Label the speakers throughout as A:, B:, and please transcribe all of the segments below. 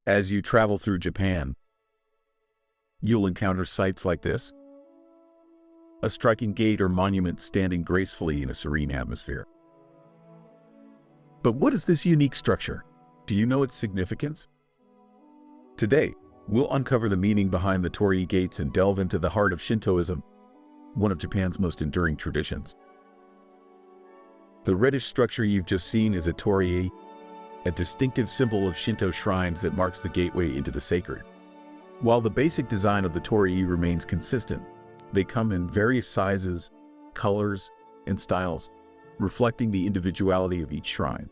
A: As you travel through Japan, you'll encounter sights like this: a striking gate or monument standing gracefully in a serene atmosphere. But what is this unique structure? Do you know its significance? Today, we'll uncover the meaning behind the torii gates and delve into the heart of Shintoism, one of Japan's most enduring traditions. The reddish structure you've just seen is a torii, a distinctive symbol of Shinto shrines that marks the gateway into the sacred. While the basic design of the torii remains consistent, they come in various sizes, colors, and styles, reflecting the individuality of each shrine.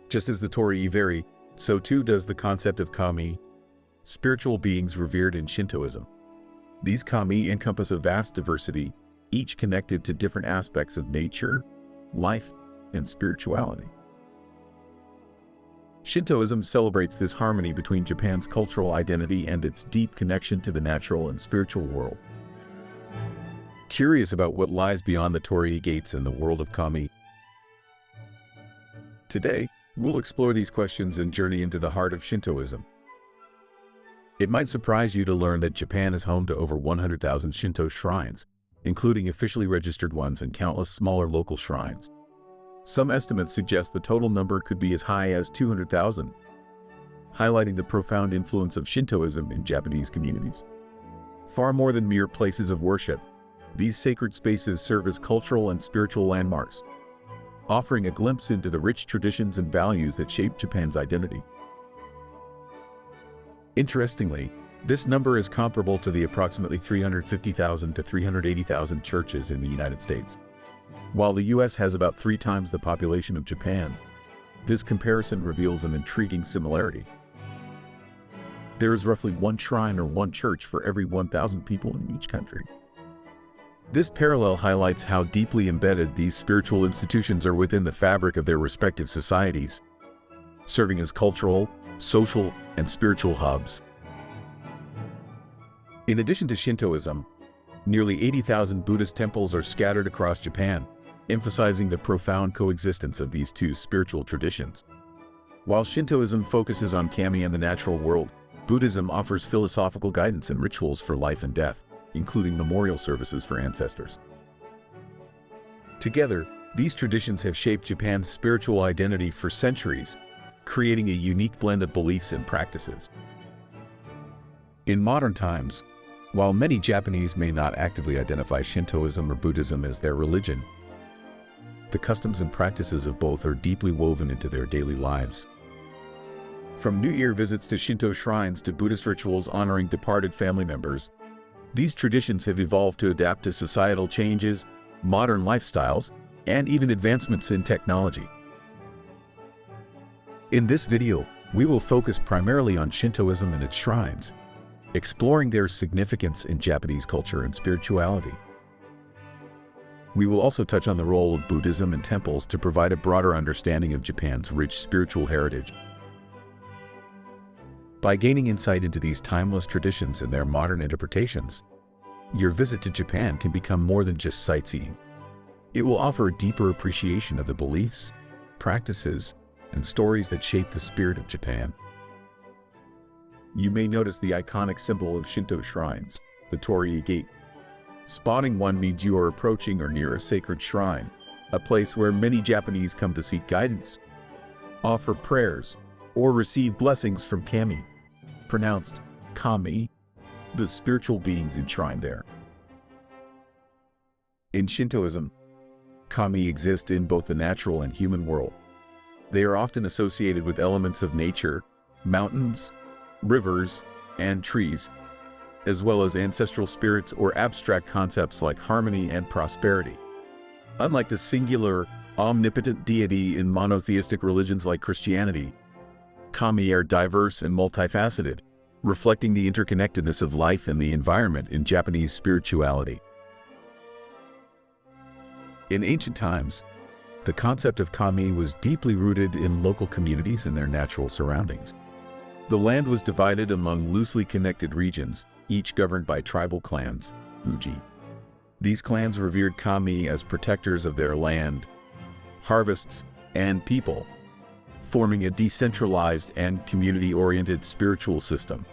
A: Just as the torii vary, so too does the concept of kami, spiritual beings revered in Shintoism. These kami encompass a vast diversity, each connected to different aspects of nature, life, and spirituality. Shintoism celebrates this harmony between Japan's cultural identity and its deep connection to the natural and spiritual world. Curious about what lies beyond the torii gates and the world of kami? Today, we'll explore these questions and journey into the heart of Shintoism. It might surprise you to learn that Japan is home to over 100,000 Shinto shrines, including officially registered ones and countless smaller local shrines. Some estimates suggest the total number could be as high as 200,000, highlighting the profound influence of Shintoism in Japanese communities. Far more than mere places of worship, these sacred spaces serve as cultural and spiritual landmarks, offering a glimpse into the rich traditions and values that shape Japan's identity. Interestingly, this number is comparable to the approximately 350,000 to 380,000 churches in the United States. While the US has about 3 times the population of Japan, this comparison reveals an intriguing similarity. There is roughly 1 shrine or 1 church for every 1,000 people in each country. This parallel highlights how deeply embedded these spiritual institutions are within the fabric of their respective societies, serving as cultural, social, and spiritual hubs. In addition to Shintoism, nearly 80,000 Buddhist temples are scattered across Japan, emphasizing the profound coexistence of these two spiritual traditions. While Shintoism focuses on kami and the natural world, Buddhism offers philosophical guidance and rituals for life and death, including memorial services for ancestors. Together, these traditions have shaped Japan's spiritual identity for centuries, creating a unique blend of beliefs and practices. In modern times, while many Japanese may not actively identify Shintoism or Buddhism as their religion, the customs and practices of both are deeply woven into their daily lives. From New Year visits to Shinto shrines to Buddhist rituals honoring departed family members, these traditions have evolved to adapt to societal changes, modern lifestyles, and even advancements in technology. In this video, we will focus primarily on Shintoism and its shrines, exploring their significance in Japanese culture and spirituality. We will also touch on the role of Buddhism and temples to provide a broader understanding of Japan's rich spiritual heritage. By gaining insight into these timeless traditions and their modern interpretations, your visit to Japan can become more than just sightseeing. It will offer a deeper appreciation of the beliefs, practices, and stories that shape the spirit of Japan. You may notice the iconic symbol of Shinto shrines, the torii gate. Spotting one means you are approaching or near a sacred shrine, a place where many Japanese come to seek guidance, offer prayers, or receive blessings from kami, pronounced kami, the spiritual beings enshrined there. In Shintoism, kami exist in both the natural and human world. They are often associated with elements of nature, mountains, rivers, and trees, as well as ancestral spirits or abstract concepts like harmony and prosperity. Unlike the singular, omnipotent deity in monotheistic religions like Christianity, kami are diverse and multifaceted, reflecting the interconnectedness of life and the environment in Japanese spirituality. In ancient times, the concept of kami was deeply rooted in local communities and their natural surroundings. The land was divided among loosely connected regions, each governed by tribal clans, uji. These clans revered kami as protectors of their land, harvests, and people, forming a decentralized and community-oriented spiritual system.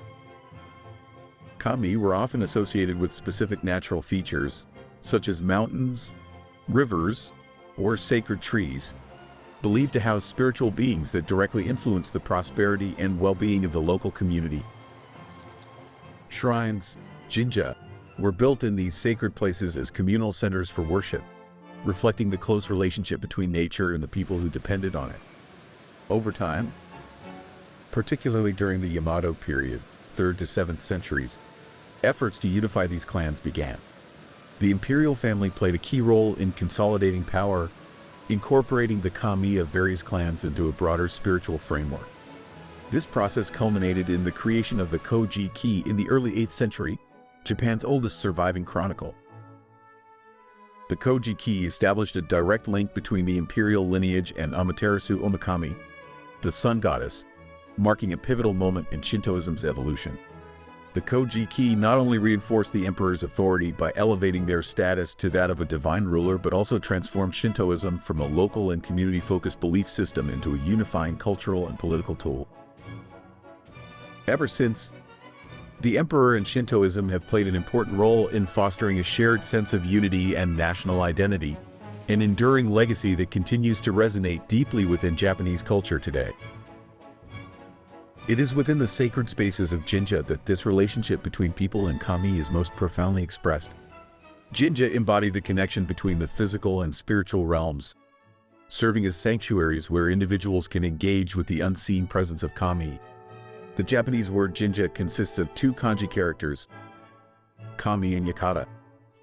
A: Kami were often associated with specific natural features, such as mountains, rivers, or sacred trees, believed to house spiritual beings that directly influence the prosperity and well-being of the local community. Shrines, jinja, were built in these sacred places as communal centers for worship, reflecting the close relationship between nature and the people who depended on it. Over time, particularly during the Yamato period, 3rd to 7th centuries, efforts to unify these clans began. The imperial family played a key role in consolidating power, incorporating the kami of various clans into a broader spiritual framework. This process culminated in the creation of the Koji-ki in the early 8th century, Japan's oldest surviving chronicle. The Koji-ki established a direct link between the imperial lineage and Amaterasu Omikami, the sun goddess, marking a pivotal moment in Shintoism's evolution. The Koji-ki not only reinforced the emperor's authority by elevating their status to that of a divine ruler, but also transformed Shintoism from a local and community-focused belief system into a unifying cultural and political tool. Ever since, the emperor and Shintoism have played an important role in fostering a shared sense of unity and national identity, an enduring legacy that continues to resonate deeply within Japanese culture today. It is within the sacred spaces of jinja that this relationship between people and kami is most profoundly expressed. Jinja embody the connection between the physical and spiritual realms, serving as sanctuaries where individuals can engage with the unseen presence of kami. The Japanese word jinja consists of two kanji characters, kami and yakata,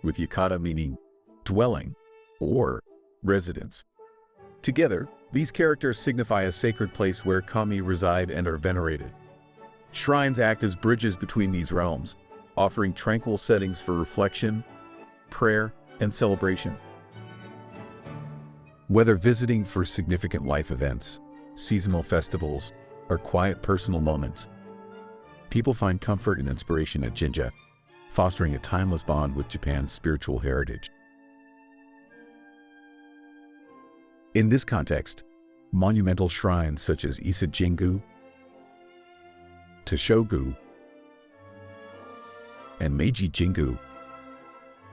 A: with yakata meaning dwelling or residence. Together, these characters signify a sacred place where kami reside and are venerated. Shrines act as bridges between these realms, offering tranquil settings for reflection, prayer, and celebration. Whether visiting for significant life events, seasonal festivals, or quiet personal moments, people find comfort and inspiration at jinja, fostering a timeless bond with Japan's spiritual heritage. In this context, monumental shrines such as Meiji Jingu, Toshogu, and Meiji Jingu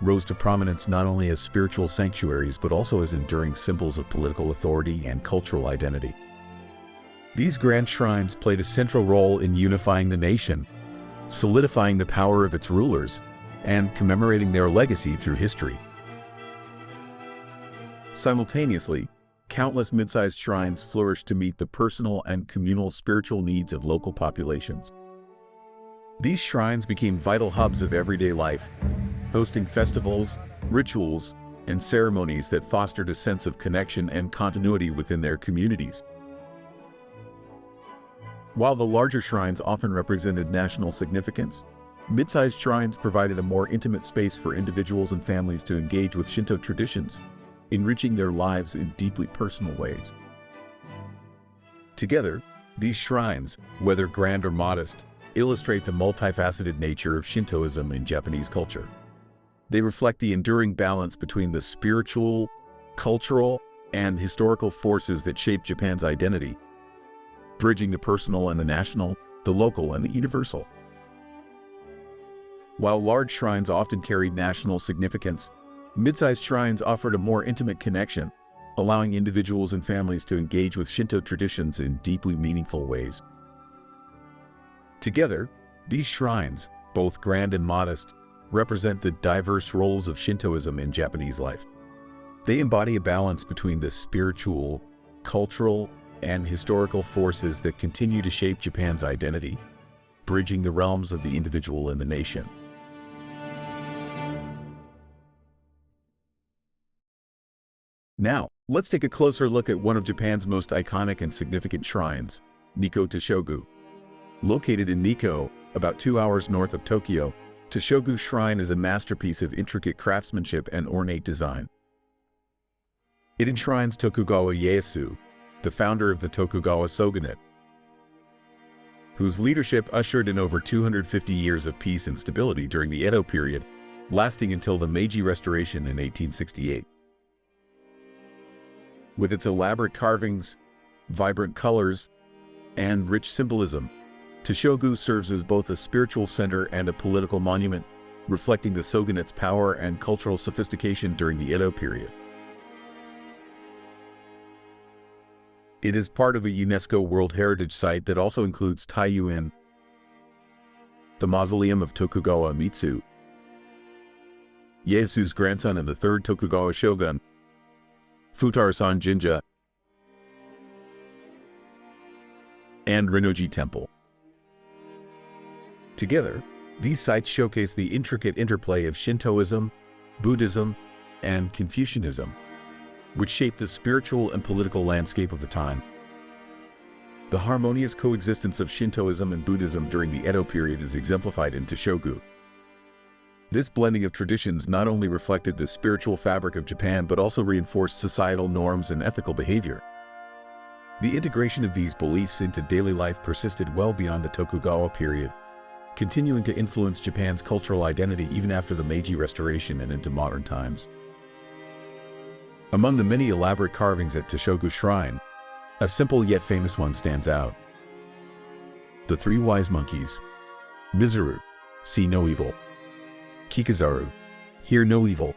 A: rose to prominence not only as spiritual sanctuaries but also as enduring symbols of political authority and cultural identity. These grand shrines played a central role in unifying the nation, solidifying the power of its rulers, and commemorating their legacy through history. Simultaneously, countless mid-sized shrines flourished to meet the personal and communal spiritual needs of local populations. These shrines became vital hubs of everyday life, hosting festivals, rituals, and ceremonies that fostered a sense of connection and continuity within their communities. While the larger shrines often represented national significance, mid-sized shrines provided a more intimate space for individuals and families to engage with Shinto traditions, enriching their lives in deeply personal ways. Together, these shrines, whether grand or modest, illustrate the multifaceted nature of Shintoism in Japanese culture. They reflect the enduring balance between the spiritual, cultural, and historical forces that shape Japan's identity, bridging the personal and the national, the local and the universal. While large shrines often carried national significance, mid-sized shrines offered a more intimate connection, allowing individuals and families to engage with Shinto traditions in deeply meaningful ways. Together, these shrines, both grand and modest, represent the diverse roles of Shintoism in Japanese life. They embody a balance between the spiritual, cultural, and historical forces that continue to shape Japan's identity, bridging the realms of the individual and the nation. Now, let's take a closer look at one of Japan's most iconic and significant shrines, Nikko Toshogu. Located in Nikko, about 2 hours north of Tokyo, Toshogu Shrine is a masterpiece of intricate craftsmanship and ornate design. It enshrines Tokugawa Ieyasu, the founder of the Tokugawa shogunate, whose leadership ushered in over 250 years of peace and stability during the Edo period, lasting until the Meiji Restoration in 1868. With its elaborate carvings, vibrant colors, and rich symbolism, Toshogu serves as both a spiritual center and a political monument, reflecting the shogunate's power and cultural sophistication during the Edo period. It is part of a UNESCO World Heritage Site that also includes Taiyuin, the mausoleum of Tokugawa Mitsu, Ieyasu's grandson and the third Tokugawa shogun, Futarasan Jinja, and Rennoji Temple. Together, these sites showcase the intricate interplay of Shintoism, Buddhism, and Confucianism, which shaped the spiritual and political landscape of the time. The harmonious coexistence of Shintoism and Buddhism during the Edo period is exemplified in Toshogu. This blending of traditions not only reflected the spiritual fabric of Japan but also reinforced societal norms and ethical behavior. The integration of these beliefs into daily life persisted well beyond the Tokugawa period, continuing to influence Japan's cultural identity even after the Meiji Restoration and into modern times. Among the many elaborate carvings at Toshogu Shrine, a simple yet famous one stands out. The three wise monkeys, Mizuru, see no evil, Kikazaru, hear no evil,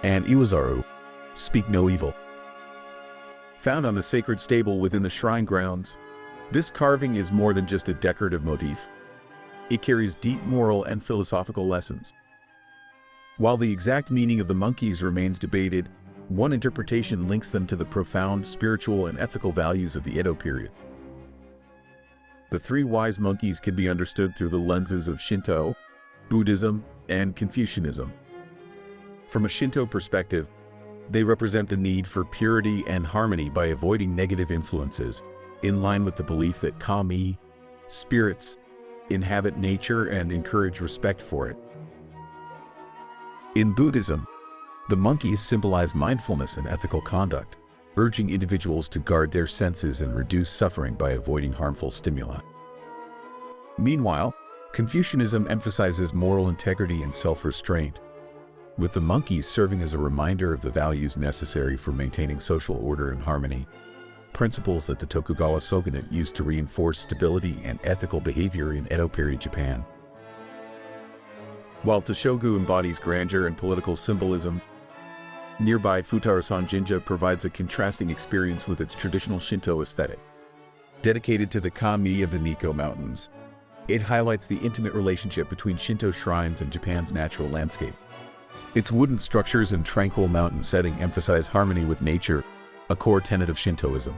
A: and Iwazaru, speak no evil. Found on the sacred stable within the shrine grounds, this carving is more than just a decorative motif. It carries deep moral and philosophical lessons. While the exact meaning of the monkeys remains debated, one interpretation links them to the profound spiritual and ethical values of the Edo period. The three wise monkeys can be understood through the lenses of Shinto, Buddhism, and Confucianism. From a Shinto perspective, they represent the need for purity and harmony by avoiding negative influences, in line with the belief that kami, spirits, inhabit nature and encourage respect for it. In Buddhism, the monkeys symbolize mindfulness and ethical conduct, urging individuals to guard their senses and reduce suffering by avoiding harmful stimuli. Meanwhile, Confucianism emphasizes moral integrity and self-restraint, with the monkeys serving as a reminder of the values necessary for maintaining social order and harmony, principles that the Tokugawa shogunate used to reinforce stability and ethical behavior in Edo period Japan. While Toshogu embodies grandeur and political symbolism, nearby Futarasan Jinja provides a contrasting experience with its traditional Shinto aesthetic. Dedicated to the kami of the Nikko Mountains, it highlights the intimate relationship between Shinto shrines and Japan's natural landscape. Its wooden structures and tranquil mountain setting emphasize harmony with nature, a core tenet of Shintoism.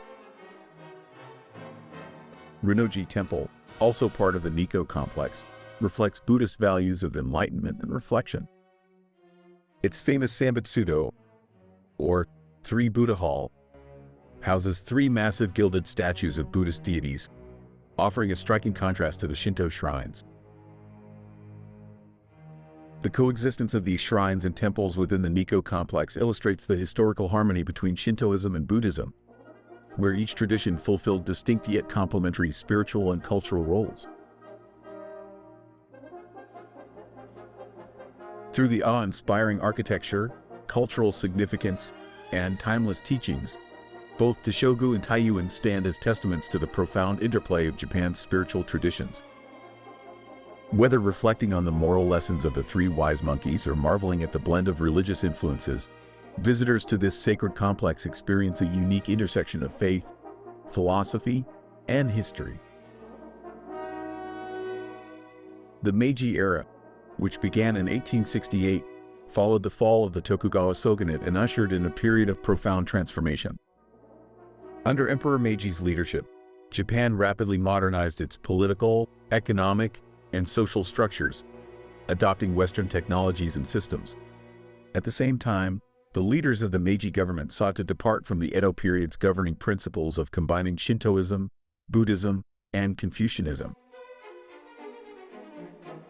A: Rennoji Temple, also part of the Nikko complex, reflects Buddhist values of enlightenment and reflection. Its famous Sambutsudo, or Three Buddha Hall, houses three massive gilded statues of Buddhist deities, offering a striking contrast to the Shinto shrines. The coexistence of these shrines and temples within the Nikko complex illustrates the historical harmony between Shintoism and Buddhism, where each tradition fulfilled distinct yet complementary spiritual and cultural roles. Through the awe-inspiring architecture, cultural significance, and timeless teachings, both Toshogu and Taiyuin stand as testaments to the profound interplay of Japan's spiritual traditions. Whether reflecting on the moral lessons of the three wise monkeys or marveling at the blend of religious influences, visitors to this sacred complex experience a unique intersection of faith, philosophy, and history. The Meiji era, which began in 1868, followed the fall of the Tokugawa shogunate and ushered in a period of profound transformation. Under Emperor Meiji's leadership, Japan rapidly modernized its political, economic, and social structures, adopting Western technologies and systems. At the same time, the leaders of the Meiji government sought to depart from the Edo period's governing principles of combining Shintoism, Buddhism, and Confucianism.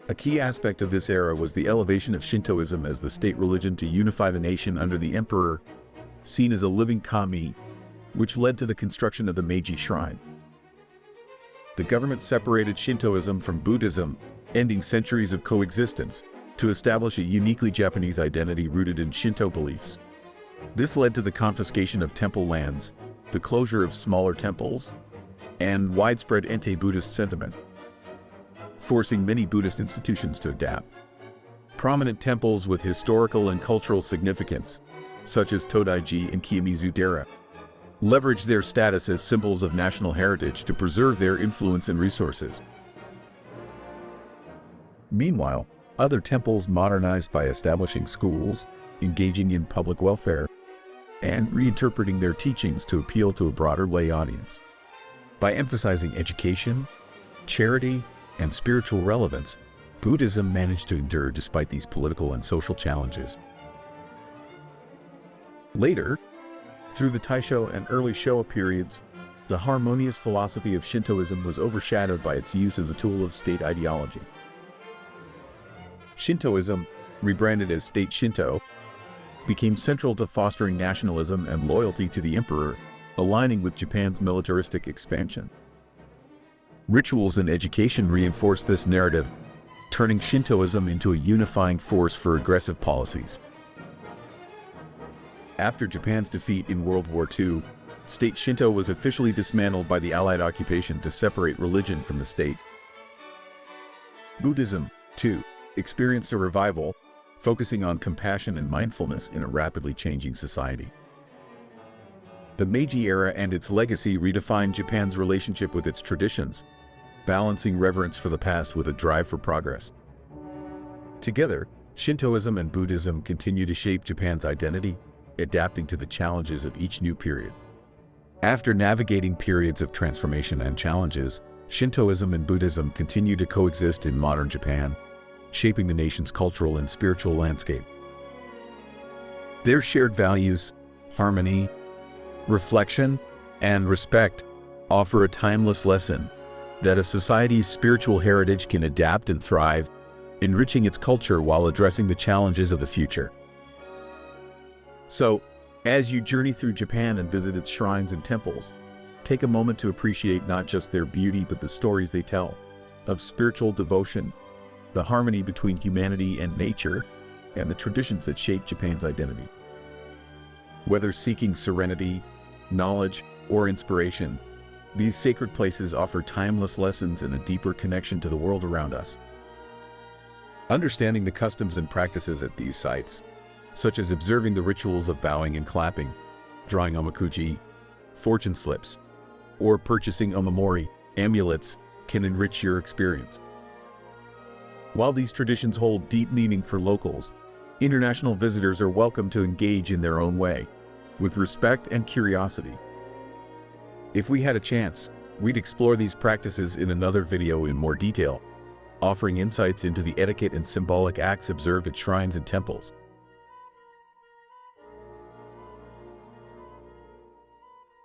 A: A key aspect of this era was the elevation of Shintoism as the state religion to unify the nation under the emperor, seen as a living kami, which led to the construction of the Meiji Shrine. The government separated Shintoism from Buddhism, ending centuries of coexistence, to establish a uniquely Japanese identity rooted in Shinto beliefs. This led to the confiscation of temple lands, the closure of smaller temples, and widespread anti-Buddhist sentiment, forcing many Buddhist institutions to adapt. Prominent temples with historical and cultural significance, such as Todaiji and Kiyomizu-dera, leverage their status as symbols of national heritage to preserve their influence and resources. Meanwhile, other temples modernized by establishing schools, engaging in public welfare, and reinterpreting their teachings to appeal to a broader lay audience. By emphasizing education, charity, and spiritual relevance, Buddhism managed to endure despite these political and social challenges. Later, through the Taisho and early Showa periods, the harmonious philosophy of Shintoism was overshadowed by its use as a tool of state ideology. Shintoism, rebranded as State Shinto, became central to fostering nationalism and loyalty to the emperor, aligning with Japan's militaristic expansion. Rituals and education reinforced this narrative, turning Shintoism into a unifying force for aggressive policies. After Japan's defeat in World War II, State Shinto was officially dismantled by the Allied occupation to separate religion from the state. Buddhism, too, experienced a revival, focusing on compassion and mindfulness in a rapidly changing society. The Meiji era and its legacy redefined Japan's relationship with its traditions, balancing reverence for the past with a drive for progress. Together, Shintoism and Buddhism continue to shape Japan's identity, adapting to the challenges of each new period. After navigating periods of transformation and challenges, Shintoism and Buddhism continue to coexist in modern Japan, shaping the nation's cultural and spiritual landscape. Their shared values, harmony, reflection, and respect offer a timeless lesson that a society's spiritual heritage can adapt and thrive, enriching its culture while addressing the challenges of the future. So, as you journey through Japan and visit its shrines and temples, take a moment to appreciate not just their beauty but the stories they tell of spiritual devotion, the harmony between humanity and nature, and the traditions that shape Japan's identity. Whether seeking serenity, knowledge, or inspiration, these sacred places offer timeless lessons and a deeper connection to the world around us. Understanding the customs and practices at these sites, such as observing the rituals of bowing and clapping, drawing omakuji, fortune slips, or purchasing omamori, amulets, can enrich your experience. While these traditions hold deep meaning for locals, international visitors are welcome to engage in their own way, with respect and curiosity. If we had a chance, we'd explore these practices in another video in more detail, offering insights into the etiquette and symbolic acts observed at shrines and temples.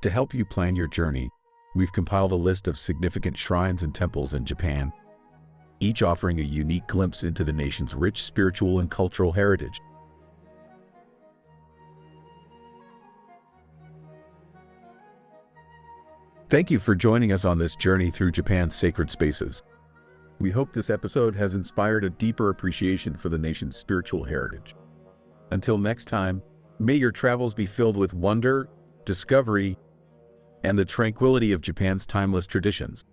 A: To help you plan your journey, we've compiled a list of significant shrines and temples in Japan, each offering a unique glimpse into the nation's rich spiritual and cultural heritage. Thank you for joining us on this journey through Japan's sacred spaces. We hope this episode has inspired a deeper appreciation for the nation's spiritual heritage. Until next time, may your travels be filled with wonder, discovery, and the tranquility of Japan's timeless traditions.